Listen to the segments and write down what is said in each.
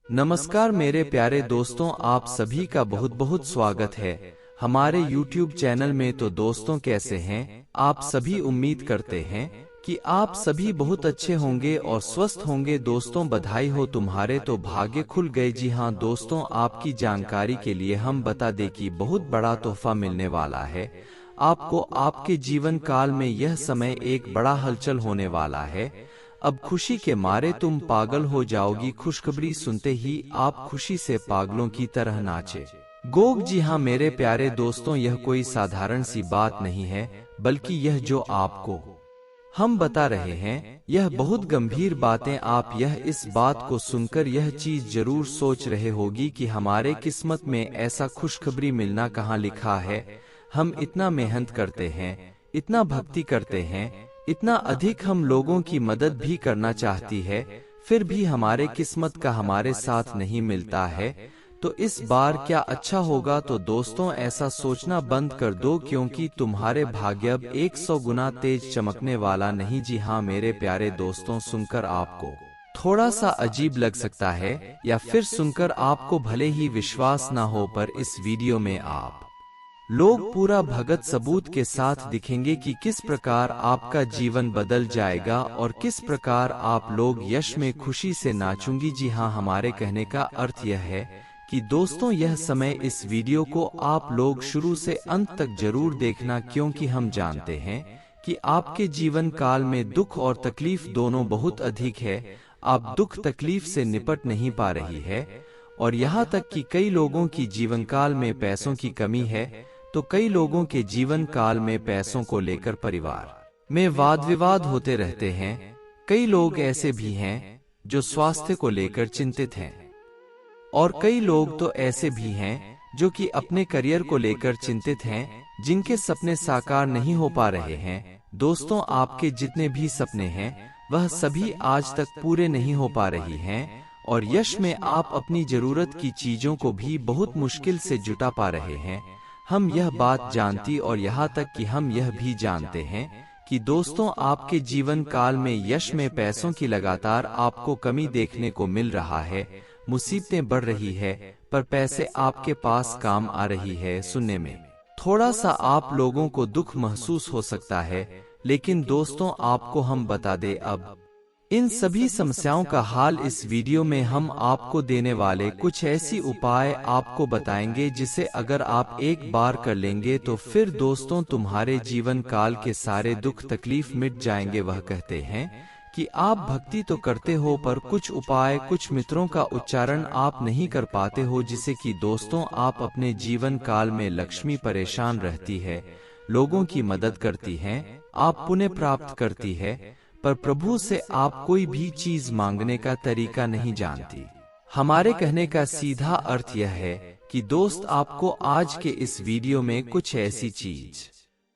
नमस्कार मेरे प्यारे दोस्तों, आप सभी का बहुत बहुत स्वागत है हमारे YouTube चैनल में। तो दोस्तों कैसे हैं आप सभी? उम्मीद करते हैं कि आप सभी बहुत अच्छे होंगे और स्वस्थ होंगे। दोस्तों बधाई हो, तुम्हारे तो भाग्य खुल गए। जी हाँ दोस्तों, आपकी जानकारी के लिए हम बता दें कि बहुत बड़ा तोहफा मिलने वाला है आपको। आपके जीवन काल में यह समय एक बड़ा हलचल होने वाला है। अब खुशी के मारे तुम पागल हो जाओगी। खुशखबरी सुनते ही आप खुशी से पागलों की तरह नाचे गोग। जी हाँ मेरे प्यारे दोस्तों, यह कोई साधारण सी बात नहीं है, बल्कि यह जो आपको हम बता रहे हैं यह बहुत गंभीर बातें। आप यह इस बात को सुनकर यह चीज जरूर सोच रहे होगी कि हमारे किस्मत में ऐसा खुशखबरी मिलना कहाँ लिखा है। हम इतना मेहनत करते हैं, इतना भक्ति करते हैं, इतना अधिक हम लोगों की मदद भी करना चाहती है, फिर भी हमारे किस्मत का हमारे साथ नहीं मिलता है। तो इस बार क्या अच्छा होगा? तो दोस्तों ऐसा सोचना बंद कर दो, क्योंकि तुम्हारे भाग्य अब 100 गुना तेज चमकने वाला नहीं। जी हाँ मेरे प्यारे दोस्तों, सुनकर आपको थोड़ा सा अजीब लग सकता है या फिर सुनकर आपको भले ही विश्वास ना हो, पर इस वीडियो में आप लोग पूरा भगत सबूत के साथ दिखेंगे कि किस प्रकार आपका जीवन बदल जाएगा और किस प्रकार आप लोग यश में खुशी से नाचूंगी। जी हाँ, हमारे कहने का अर्थ यह है कि दोस्तों यह समय इस वीडियो को आप लोग शुरू से अंत तक जरूर देखना, क्योंकि हम जानते हैं कि आपके जीवन काल में दुख और तकलीफ दोनों बहुत अधिक है। आप दुख तकलीफ से निपट नहीं पा रही है और यहाँ तक कि कई लोगों की जीवन काल में पैसों की कमी है। तो कई लोगों के जीवन काल में पैसों को लेकर परिवार में वाद विवाद होते रहते हैं। कई लोग ऐसे भी हैं जो स्वास्थ्य को लेकर चिंतित हैं और कई लोग तो ऐसे भी हैं जो कि अपने करियर को लेकर चिंतित हैं, जिनके सपने साकार नहीं हो पा रहे हैं। दोस्तों आपके जितने भी सपने हैं वह सभी आज तक पूरे नहीं हो पा रही हैं और यश में आप अपनी जरूरत की चीजों को भी बहुत मुश्किल से जुटा पा रहे हैं। हम यह बात जानती और यहाँ तक कि हम यह भी जानते हैं कि दोस्तों आपके जीवन काल में यश में पैसों की लगातार आपको कमी देखने को मिल रहा है। मुसीबतें बढ़ रही है पर पैसे आपके पास काम आ रही है। सुनने में थोड़ा सा आप लोगों को दुख महसूस हो सकता है, लेकिन दोस्तों आपको हम बता दें, अब इन सभी समस्याओं का हाल इस वीडियो में हम आपको देने वाले कुछ ऐसी उपाय आपको बताएंगे जिसे अगर आप एक बार कर लेंगे तो फिर दोस्तों तुम्हारे जीवन काल के सारे दुख तकलीफ मिट जाएंगे। वह कहते हैं कि आप भक्ति तो करते हो पर कुछ उपाय, कुछ मित्रों का उच्चारण आप नहीं कर पाते हो, जिसे कि दोस्तों आप अपने जीवन काल में लक्ष्मी परेशान रहती है, लोगों की मदद करती है, आप पुण्य प्राप्त करती है, पर प्रभु से आप कोई भी चीज मांगने का तरीका नहीं जानती। हमारे कहने का सीधा अर्थ यह है कि दोस्त आपको आज के इस वीडियो में कुछ ऐसी चीज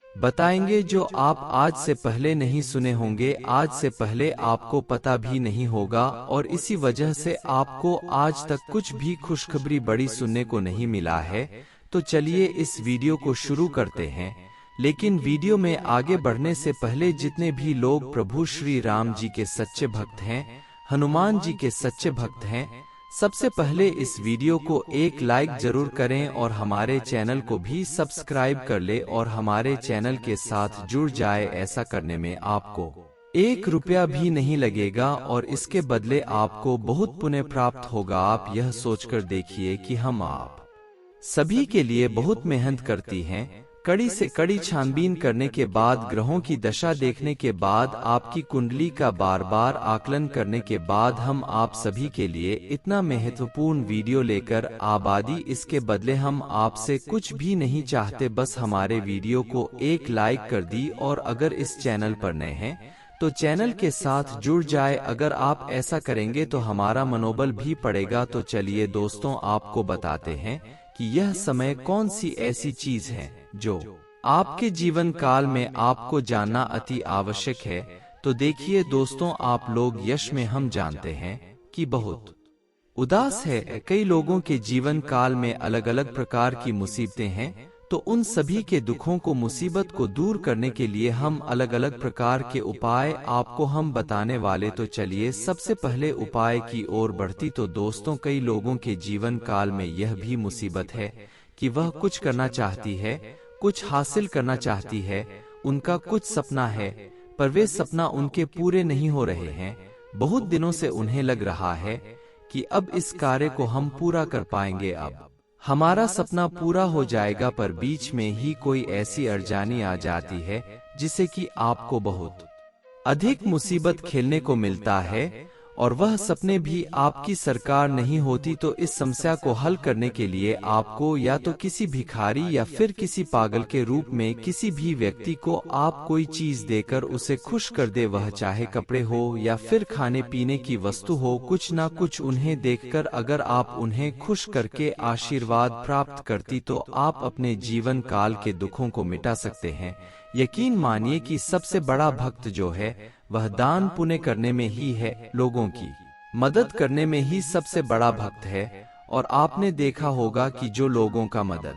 बताएंगे जो आप आज से पहले नहीं सुने होंगे, आज से पहले आपको पता भी नहीं होगा और इसी वजह से आपको आज तक कुछ भी खुशखबरी बड़ी सुनने को नहीं मिला है। तो चलिए इस वीडियो को शुरू करते हैं, लेकिन वीडियो में आगे बढ़ने से पहले जितने भी लोग प्रभु श्री राम जी के सच्चे भक्त हैं, हनुमान जी के सच्चे भक्त हैं, सबसे पहले इस वीडियो को एक लाइक जरूर करें और हमारे चैनल को भी सब्सक्राइब कर ले और हमारे चैनल के साथ जुड़ जाए। ऐसा करने में आपको 1 रुपया भी नहीं लगेगा और इसके बदले आपको बहुत पुण्य प्राप्त होगा। आप यह सोचकर देखिए कि हम आप सभी के लिए बहुत मेहनत करती हैं। कड़ी से कड़ी छानबीन करने के बाद, ग्रहों की दशा देखने के बाद, आपकी कुंडली का बार बार आकलन करने के बाद हम आप सभी के लिए इतना महत्वपूर्ण वीडियो लेकर आबादी। इसके बदले हम आपसे कुछ भी नहीं चाहते, बस हमारे वीडियो को एक लाइक कर दी और अगर इस चैनल पर नए हैं तो चैनल के साथ जुड़ जाए। अगर आप ऐसा करेंगे तो हमारा मनोबल भी बढ़ेगा। तो चलिए दोस्तों आपको बताते हैं कि यह समय कौन सी ऐसी चीज है जो आपके जीवन काल में आपको जानना अति आवश्यक है। तो देखिए दोस्तों, आप लोग यश में हम जानते हैं कि बहुत उदास है। कई लोगों के जीवन काल में अलग अलग प्रकार की मुसीबतें हैं। तो उन सभी के दुखों को, मुसीबत को दूर करने के लिए हम अलग अलग प्रकार के उपाय आपको हम बताने वाले। तो चलिए सबसे पहले उपाय की ओर बढ़ती। तो दोस्तों, कई लोगों के जीवन काल में यह भी मुसीबत है कि वह कुछ करना चाहती है, कुछ हासिल करना चाहती है, उनका कुछ सपना है, पर वे सपना उनके पूरे नहीं हो रहे हैं। बहुत दिनों से उन्हें लग रहा है कि अब इस कार्य को हम पूरा कर पाएंगे, अब हमारा सपना पूरा हो जाएगा, पर बीच में ही कोई ऐसी अड़चन आ जाती है जिससे कि आपको बहुत अधिक मुसीबत खेलने को मिलता है और वह सपने भी आपकी सरकार नहीं होती। तो इस समस्या को हल करने के लिए आपको या तो किसी भिखारी या फिर किसी पागल के रूप में किसी भी व्यक्ति को आप कोई चीज देकर उसे खुश कर दे, वह चाहे कपड़े हो या फिर खाने पीने की वस्तु हो, कुछ ना कुछ उन्हें देकर अगर आप उन्हें खुश करके आशीर्वाद प्राप्त करती तो आप अपने जीवन काल के दुखों को मिटा सकते हैं। यकीन मानिए कि सबसे बड़ा भक्त जो है वह दान पुण्य करने में ही है, लोगों की मदद करने में ही सबसे बड़ा भक्त है। और आपने देखा होगा कि जो लोगों का मदद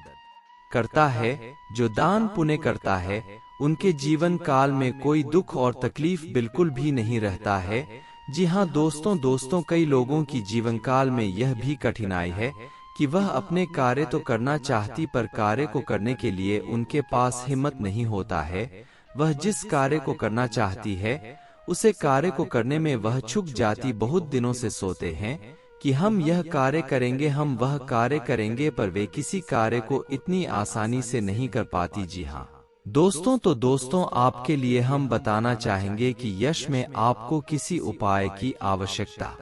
करता है, जो दान पुण्य करता है, उनके जीवन काल में कोई दुख और तकलीफ बिल्कुल भी नहीं रहता है। जी हाँ दोस्तों, कई लोगों की जीवन काल में यह भी कठिनाई है कि वह अपने कार्य तो करना चाहती, पर कार्य को करने के लिए उनके पास हिम्मत नहीं होता है। वह जिस कार्य को करना चाहती है उसे कार्य को करने में वह चूक जाती। बहुत दिनों से सोते हैं कि हम यह कार्य करेंगे, हम वह कार्य करेंगे, पर वे किसी कार्य को इतनी आसानी से नहीं कर पाती। जी हाँ दोस्तों, आपके लिए हम बताना चाहेंगे कि यश में आपको किसी उपाय की आवश्यकता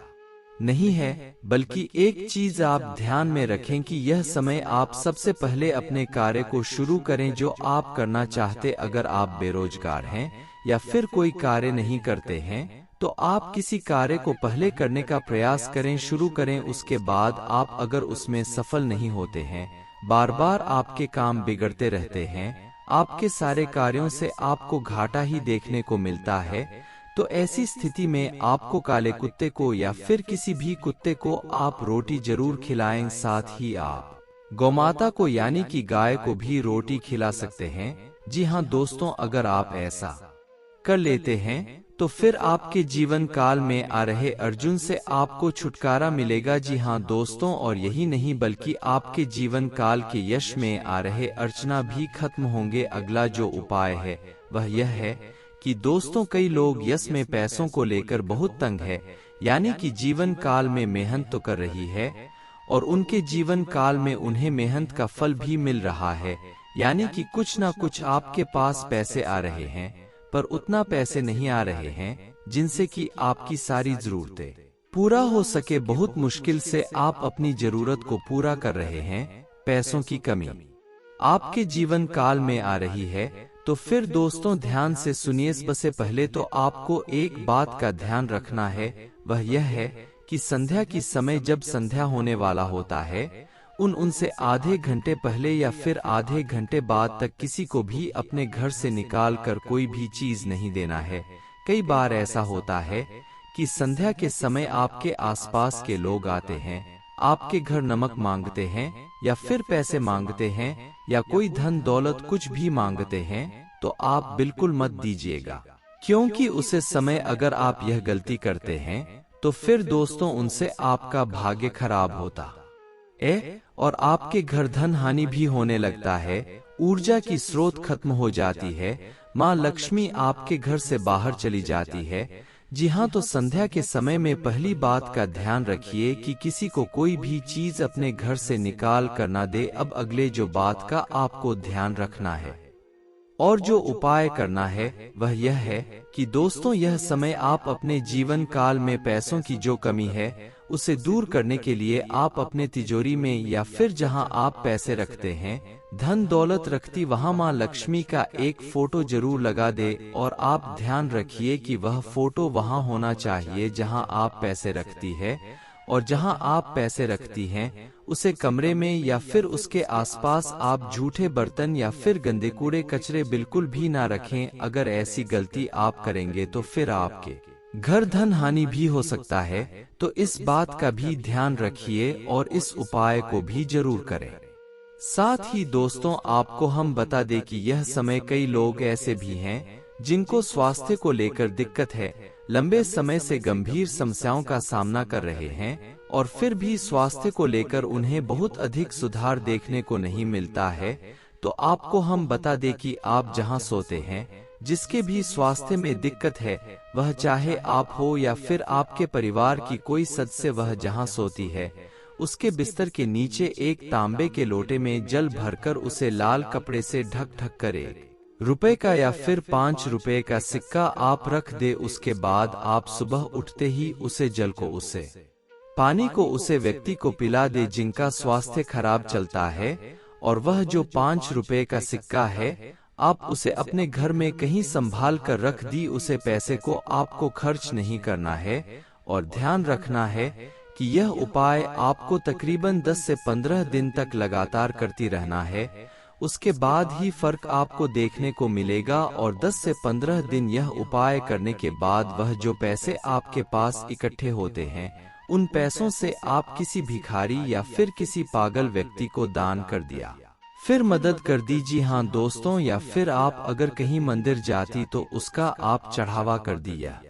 नहीं है, बल्कि एक चीज आप ध्यान में रखें कि यह समय आप सबसे पहले अपने कार्य को शुरू करें जो आप करना चाहते। अगर आप बेरोजगार हैं या फिर कोई कार्य नहीं करते हैं तो आप किसी कार्य को पहले करने का प्रयास करें, शुरू करें। उसके बाद आप अगर उसमें सफल नहीं होते हैं, बार बार आपके काम बिगड़ते रहते हैं, आपके सारे कार्यों से आपको घाटा ही देखने को मिलता है, तो ऐसी स्थिति में आपको काले कुत्ते को या फिर किसी भी कुत्ते को आप रोटी जरूर खिलाएं। साथ ही आप गौमाता को यानी कि गाय को भी रोटी खिला सकते हैं। जी हाँ दोस्तों, अगर आप ऐसा कर लेते हैं तो फिर आपके जीवन काल में आ रहे अर्जुन से आपको छुटकारा मिलेगा। जी हाँ दोस्तों, और यही नहीं बल्कि आपके जीवन काल के यश में आ रहे अर्चना भी खत्म होंगे। अगला जो उपाय है वह यह है कि दोस्तों, कई लोग यश में पैसों को लेकर बहुत तंग है, यानी कि जीवन काल में मेहनत तो कर रही है और उनके जीवन काल में उन्हें मेहनत का फल भी मिल रहा है, यानी कि कुछ ना कुछ आपके पास पैसे आ रहे हैं, पर उतना पैसे नहीं आ रहे हैं जिनसे कि आपकी सारी जरूरतें पूरा हो सके। बहुत मुश्किल से आप अपनी जरूरत को पूरा कर रहे हैं, पैसों की कमी आपके जीवन काल में आ रही है। तो फिर दोस्तों ध्यान से सुनिए। सबसे पहले तो आपको एक बात का ध्यान रखना है, वह यह है कि संध्या की समय जब संध्या होने वाला होता है उनसे आधे घंटे पहले या फिर आधे घंटे बाद तक किसी को भी अपने घर से निकाल कर कोई भी चीज नहीं देना है। कई बार ऐसा होता है कि संध्या के समय आपके आसपास के लोग आते हैं, आपके घर नमक मांगते हैं या फिर पैसे मांगते हैं या कोई धन दौलत कुछ भी मांगते हैं, तो आप बिल्कुल मत दीजिएगा, क्योंकि उसे समय अगर आप यह गलती करते हैं तो फिर दोस्तों उनसे आपका भाग्य खराब होता और आपके घर धन हानि भी होने लगता है, ऊर्जा की स्रोत खत्म हो जाती है, माँ लक्ष्मी आपके घर से बाहर चली जाती है। जी हाँ, तो संध्या के समय में पहली बात का ध्यान रखिए कि किसी को कोई भी चीज अपने घर से निकाल कर ना दे। अब अगले जो बात का आपको ध्यान रखना है और जो उपाय करना है वह यह है कि दोस्तों यह समय आप अपने जीवन काल में पैसों की जो कमी है उसे दूर करने के लिए आप अपने तिजोरी में या फिर जहां आप पैसे रखते हैं, धन दौलत रखती, वहां माँ लक्ष्मी का एक फोटो जरूर लगा दे। और आप ध्यान रखिए कि वह फोटो वहां होना चाहिए जहां आप पैसे रखती है, और जहां आप पैसे रखती हैं उसे कमरे में या फिर उसके आसपास आप झूठे बर्तन या फिर गंदे कूड़े कचरे बिल्कुल भी ना रखें। अगर ऐसी गलती आप करेंगे तो फिर आपके घर धन हानि भी हो सकता है, तो इस बात का भी ध्यान रखिए और इस उपाय को भी जरूर करें। साथ ही दोस्तों आपको हम बता दें कि यह समय कई लोग ऐसे भी हैं जिनको स्वास्थ्य को लेकर दिक्कत है, लंबे समय से गंभीर समस्याओं का सामना कर रहे हैं और फिर भी स्वास्थ्य को लेकर उन्हें बहुत अधिक सुधार देखने को नहीं मिलता है। तो आपको हम बता दें कि आप जहां सोते हैं, जिसके भी स्वास्थ्य में दिक्कत है, वह चाहे आप हो या फिर आपके परिवार की कोई सदस्य, वह जहां सोती है उसके बिस्तर के नीचे एक तांबे के लोटे में जल भरकर उसे लाल कपड़े से ढक ढक करे ₹1 का या फिर ₹5 का सिक्का आप रख दे। उसके बाद आप सुबह उठते ही उसे जल को उसे पानी को उसे व्यक्ति को पिला दे जिनका स्वास्थ्य खराब चलता है, और वह जो ₹5 का सिक्का है आप उसे अपने घर में कहीं संभाल कर रख दी। उसे पैसे को आपको खर्च नहीं करना है और ध्यान रखना है कि यह उपाय आपको तकरीबन 10 से 15 दिन तक लगातार करती रहना है। उसके बाद ही फर्क आपको देखने को मिलेगा और 10 से 15 दिन यह उपाय करने के बाद वह जो पैसे आपके पास इकट्ठे होते हैं, उन पैसों से आप किसी भिखारी या फिर किसी पागल व्यक्ति को दान कर दिया, फिर मदद कर दी। जी हाँ दोस्तों, या फिर आप अगर कहीं मंदिर जाती तो उसका आप चढ़ावा कर दिया,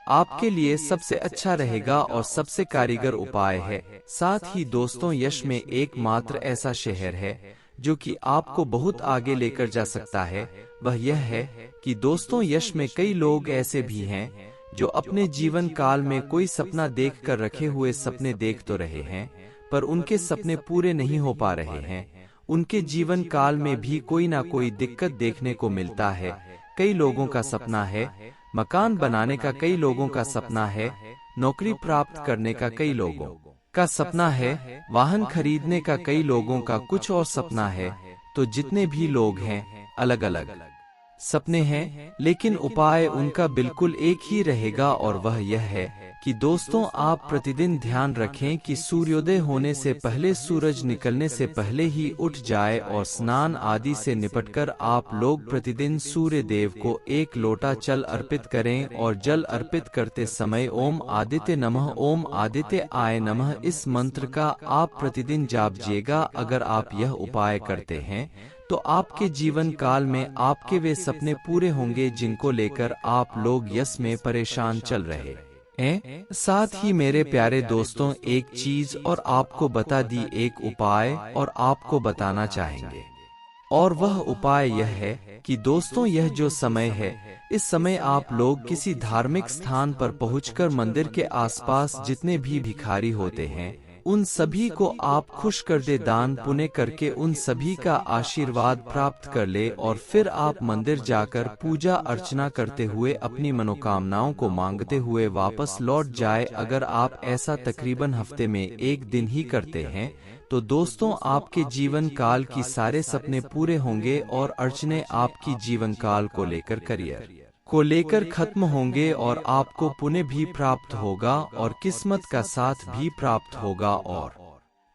आपके लिए सबसे अच्छा रहेगा और सबसे कारीगर उपाय है। साथ ही दोस्तों यश में एकमात्र ऐसा शहर है जो कि आपको बहुत आगे लेकर जा सकता है, वह यह है कि दोस्तों यश में कई लोग ऐसे भी हैं जो अपने जीवन काल में कोई सपना देख कर रखे हुए सपने देख तो रहे हैं, पर उनके सपने पूरे नहीं हो पा रहे हैं। उनके जीवन काल में भी कोई ना कोई दिक्कत देखने को मिलता है। कई लोगों का सपना है मकान बनाने का, कई लोगों का सपना है नौकरी प्राप्त करने का, कई लोगों का सपना है वाहन खरीदने का, कई लोगों का कुछ और सपना है। तो जितने भी लोग हैं अलग अलग सपने हैं, लेकिन उपाय उनका बिल्कुल एक ही रहेगा और वह यह है कि दोस्तों आप प्रतिदिन ध्यान रखें कि सूर्योदय होने से पहले, सूरज निकलने से पहले ही उठ जाए और स्नान आदि से निपटकर आप लोग प्रतिदिन सूर्य देव को 1 लोटा जल अर्पित करें और जल अर्पित करते समय ओम आदित्य नमः, ओम आदित्य आय नमः इस मंत्र का आप प्रतिदिन जापिएगा। अगर आप यह उपाय करते हैं तो आपके जीवन काल में आपके वे सपने पूरे होंगे जिनको लेकर आप लोग यश में परेशान चल रहे हैं। साथ ही मेरे प्यारे दोस्तों एक चीज और आपको बता दी, एक उपाय और आपको बताना चाहेंगे, और वह उपाय यह है कि दोस्तों यह जो समय है, इस समय आप लोग किसी धार्मिक स्थान पर पहुंचकर मंदिर के आसपास जितने भी भिखारी होते हैं उन सभी को आप खुश कर दे, दान पुण्य करके उन सभी का आशीर्वाद प्राप्त कर ले और फिर आप मंदिर जाकर पूजा अर्चना करते हुए अपनी मनोकामनाओं को मांगते हुए वापस लौट जाए। अगर आप ऐसा तकरीबन हफ्ते में 1 दिन ही करते हैं तो दोस्तों आपके जीवन काल की सारे सपने पूरे होंगे और अड़चने आपकी जीवन काल को लेकर, करियर को लेकर खत्म होंगे और आपको पुण्य भी प्राप्त होगा और किस्मत का साथ भी प्राप्त होगा। और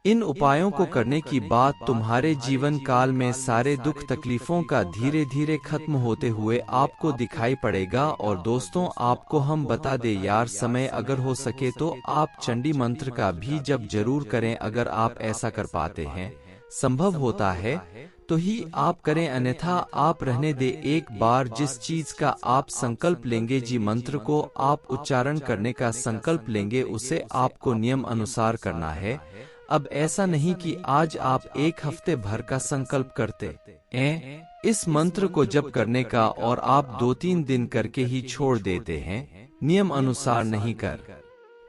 इन उपायों को करने की बाद तुम्हारे जीवन काल में सारे दुख तकलीफों का धीरे धीरे खत्म होते हुए आपको दिखाई पड़ेगा। और दोस्तों आपको हम बता दे यार, समय अगर हो सके तो आप चंडी मंत्र का भी जप जरूर करें। अगर आप ऐसा कर पाते हैं, संभव होता है तो ही आप करें, अन्यथा आप रहने दे। एक बार जिस चीज का आप संकल्प लेंगे, जी मंत्र को आप उच्चारण करने का संकल्प लेंगे, उसे आपको नियम अनुसार करना है। अब ऐसा नहीं कि आज आप 1 हफ्ते भर का संकल्प करते हैं इस मंत्र को जप करने का और आप 2-3 दिन करके ही छोड़ देते हैं, नियम अनुसार नहीं कर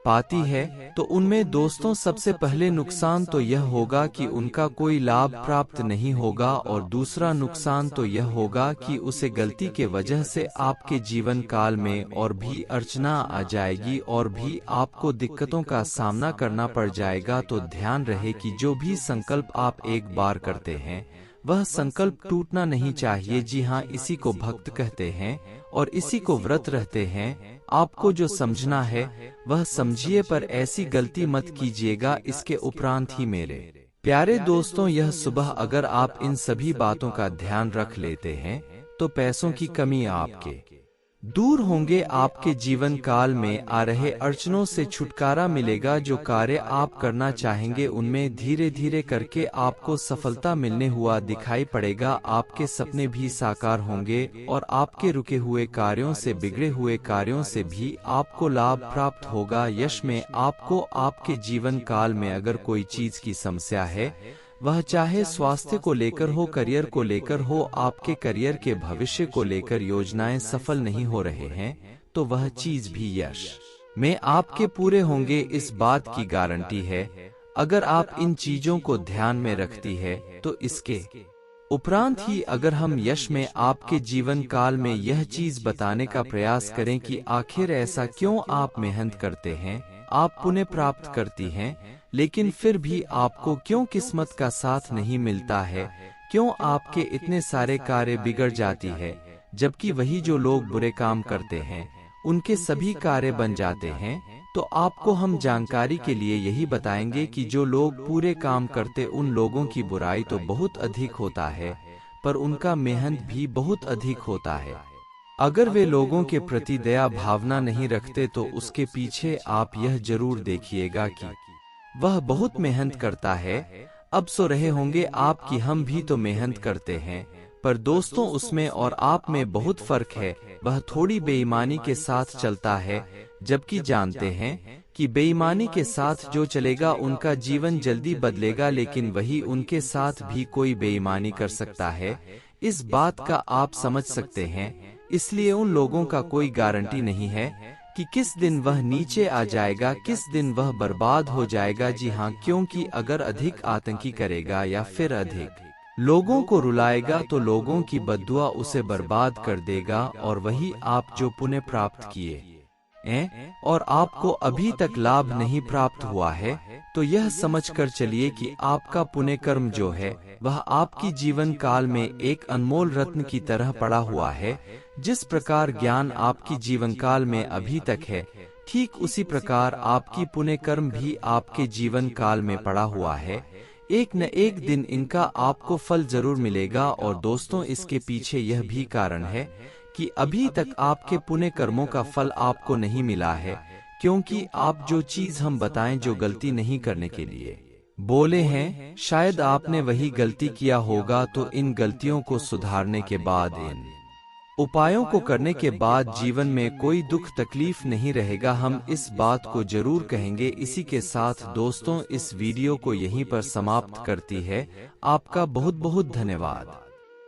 पाती है, तो उनमें दोस्तों सबसे पहले नुकसान तो यह होगा कि उनका कोई लाभ प्राप्त नहीं होगा, और दूसरा नुकसान तो यह होगा कि उसे गलती के वजह से आपके जीवन काल में और भी अर्चना आ जाएगी और भी आपको दिक्कतों का सामना करना पड़ जाएगा। तो ध्यान रहे कि जो भी संकल्प आप एक बार करते हैं वह संकल्प टूटना नहीं चाहिए। जी हाँ, इसी को भक्त कहते हैं और इसी को व्रत रहते हैं। आपको जो समझना है वह समझिए, पर ऐसी गलती मत कीजिएगा। इसके उपरांत ही मेरे प्यारे दोस्तों, यह सुबह अगर आप इन सभी बातों का ध्यान रख लेते हैं तो पैसों की कमी आपके दूर होंगे, आपके जीवन काल में आ रहे अड़चनों से छुटकारा मिलेगा। जो कार्य आप करना चाहेंगे उनमें धीरे धीरे करके आपको सफलता मिलने हुआ दिखाई पड़ेगा। आपके सपने भी साकार होंगे और आपके रुके हुए कार्यों से, बिगड़े हुए कार्यों से भी आपको लाभ प्राप्त होगा। यश में आपको आपके जीवन काल में अगर कोई चीज की समस्या है, वह चाहे स्वास्थ्य को लेकर हो, करियर को लेकर हो, आपके करियर के भविष्य को लेकर योजनाएं सफल नहीं हो रहे हैं, तो वह चीज भी यश में आपके पूरे होंगे, इस बात की गारंटी है। अगर आप इन चीजों को ध्यान में रखती है तो इसके उपरांत ही अगर हम यश में आपके जीवन काल में यह चीज बताने का प्रयास करें कि आखिर ऐसा क्यों आप मेहनत करते हैं, आप पुण्य प्राप्त करती हैं, लेकिन फिर भी आपको क्यों किस्मत का साथ नहीं मिलता है, क्यों आपके इतने सारे कार्य बिगड़ जाती है, जबकि वही जो लोग बुरे काम करते हैं उनके सभी कार्य बन जाते हैं। तो आपको हम जानकारी के लिए यही बताएंगे कि जो लोग पूरे काम करते उन लोगों की बुराई तो बहुत अधिक होता है, पर उनका मेहनत भी बहुत अधिक होता है। अगर वे लोगों के प्रति दया भावना नहीं रखते तो उसके पीछे आप यह जरूर देखिएगा कि वह बहुत मेहनत करता है। अब सो रहे होंगे आप कि हम भी तो मेहनत करते हैं, पर दोस्तों उसमें और आप में बहुत फर्क है। वह थोड़ी बेईमानी के साथ चलता है, जबकि जानते हैं कि बेईमानी के साथ जो चलेगा उनका जीवन जल्दी बदलेगा, लेकिन वही उनके साथ भी कोई बेईमानी कर सकता है। इस बात का आप समझ सकते हैं। इसलिए उन लोगों का कोई गारंटी नहीं है कि किस दिन वह नीचे आ जाएगा, किस दिन वह बर्बाद हो जाएगा। जी हाँ, क्योंकि अगर अधिक आतंकी करेगा या फिर अधिक लोगों को रुलाएगा तो लोगों की बद्दुआ उसे बर्बाद कर देगा। और वही आप जो पुण्य प्राप्त किए और आपको अभी तक लाभ नहीं प्राप्त हुआ है, तो यह समझकर चलिए कि आपका पुण्य कर्म जो है वह आपकी जीवन काल में एक अनमोल रत्न की तरह पड़ा हुआ है। जिस प्रकार ज्ञान आपकी जीवन काल में अभी तक है, ठीक उसी प्रकार आपकी पुण्य कर्म भी आपके जीवन काल में पड़ा हुआ है। एक न एक दिन इनका आपको फल जरूर मिलेगा। और दोस्तों, इसके पीछे यह भी कारण है कि अभी तक आपके पुण्य कर्मों का फल आपको नहीं मिला है, क्योंकि आप जो चीज हम बताएं, जो गलती नहीं करने के लिए बोले हैं, शायद आपने वही गलती किया होगा। तो इन गलतियों को सुधारने के बाद, इन उपायों को करने के बाद जीवन में कोई दुख तकलीफ नहीं रहेगा। हम इस बात को जरूर कहेंगे। इसी के साथ दोस्तों, इस वीडियो को यहीं पर समाप्त करती है। आपका बहुत बहुत धन्यवाद।